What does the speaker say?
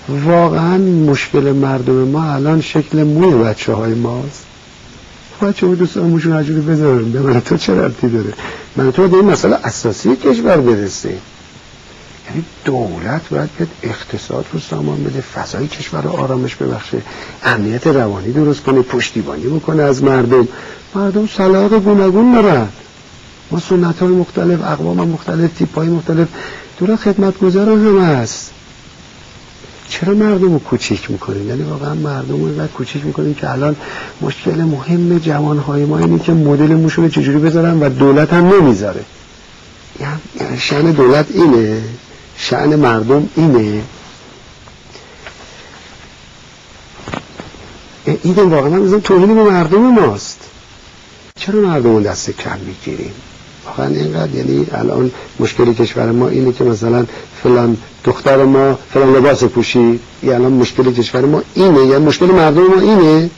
واقعا مشکل مردم ما الان شکل موی بچه های ماست. بچه ها دوست دارن موشون هر جوری بذارن، به من تو چه ربطی داره؟ من تو به این مسئله اساسی کشور برسیم. یعنی دولت باید بیاد اقتصاد رو سامان بده، فضای کشور رو آرامش ببخشه، امنیت روانی درست کنه، پشتیبانی بکنه از مردم. مردم سلاق گوناگون دارن، ما سنت های مختلف، اقوام مختلف، تیپ های مختلف، دولت خدمتگزار هم هست. چرا مردم رو کوچیک میکنیم؟ یعنی واقعا مردم رو اینقدر کوچیک میکنیم که الان مشکل مهم جوانهای ما اینه که مدل موشون رو چجوری بذارن و دولت هم نمیذاره. یعنی شأن دولت اینه، شأن مردم اینه. این واقعا مثلا توهین به مردم ماست. چرا مردم رو دست کم میگیریم؟ واقعا اینقدر، یعنی الان مشکل کشور ما اینه که مثلا فلان دختر ما فلان لباس پوشید، یا الان مشکل کشور ما اینه، یا مشکل مردم ما اینه.